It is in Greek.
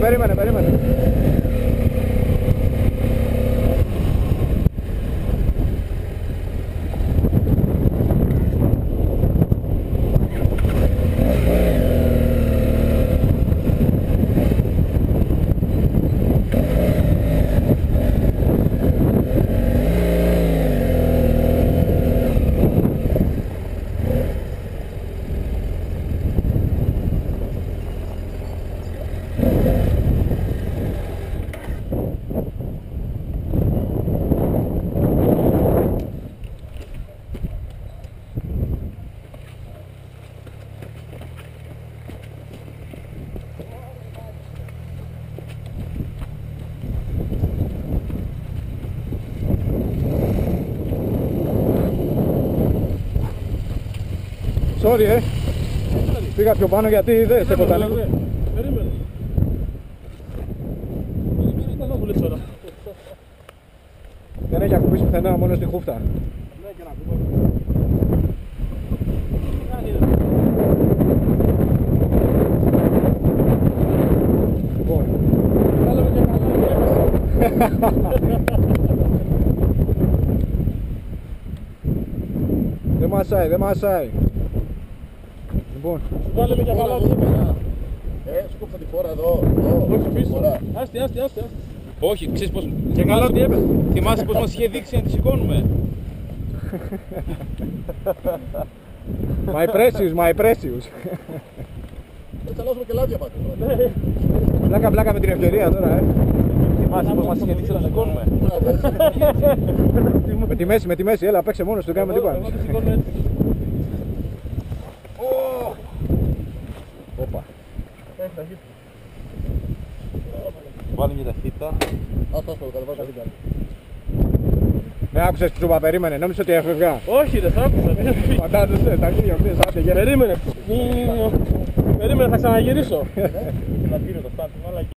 Περίμενε. Sorry, πήγα πιο πάνω γιατί δεν σε κοντά. Περίμενε. Δεν έχει ακουμπήσει πουθενά, μόνο στη χούφτα. Ναι, και να ακουμπώ. Λοιπόν. Κάλαμε και καλά. Δεν μασάει. Λοιπόν. Βάλε με και καλά. Σκούφα τη φόρα εδώ. Όχι πίσω. Άστη. Όχι, ξέρεις πως... Και καλά τι έπεσε. Θυμάσαι πως μας είχε δείξει να τη σηκώνουμε. My precious. Θα αλλάζουμε και λάδια πάτε. Πλάκα με την ευκαιρία τώρα, Θυμάσαι πως μας είχε δείξει να τη σηκώνουμε. Με τη μέση, έλα παίξε μόνος του, δεν κάνουμε τίποτα. Όπα. Βάλει μια ταχύτητα. Ας το κατεβάζω ταχύτητα. Με άκουσες Τσούπα, περίμενε, νόμιζες ότι έφευγα. Όχι, δεν θα άκουσα. Φαντάζεσαι, τα χίλια αυτές, άντε γεια. Περίμενε, θα ξαναγυρίσω. Να πήρε το στάτη,